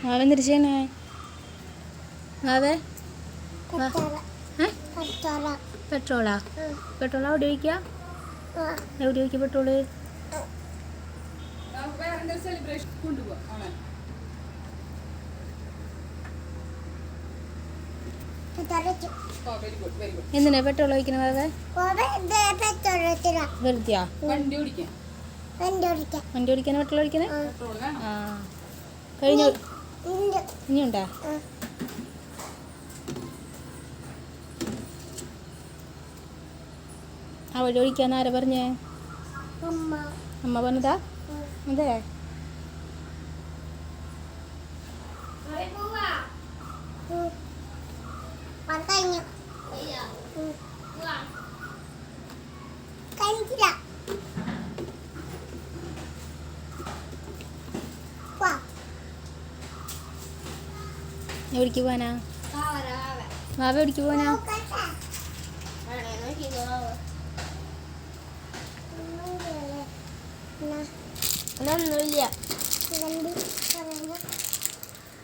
അവൻ തിരിച്ചേനെ അതെ പെട്രോളാ പെട്രോളാ എവിടെ ഒഴിക്കുക എവിടെ ഒഴിക്കുക പെട്രോള് എന്തിനാ പെട്രോൾ ഒഴിക്കുന്നത് വെറുതെയാ വണ്ടി ഓടിക്കാൻ പെട്രോൾ ഒഴിക്കണേ ആ കഴിഞ്ഞു ഇനിയുണ്ടാ അവിടെ ഒഴിക്കാന്ന് ആരാ പറഞ്ഞേ അമ്മ പറഞ്ഞതാ അതെ എവിടേക്ക് പോവാനാ വാവ എവിടേക്ക് പോവാനാ ഒന്നുമില്ല പെട്രോൾ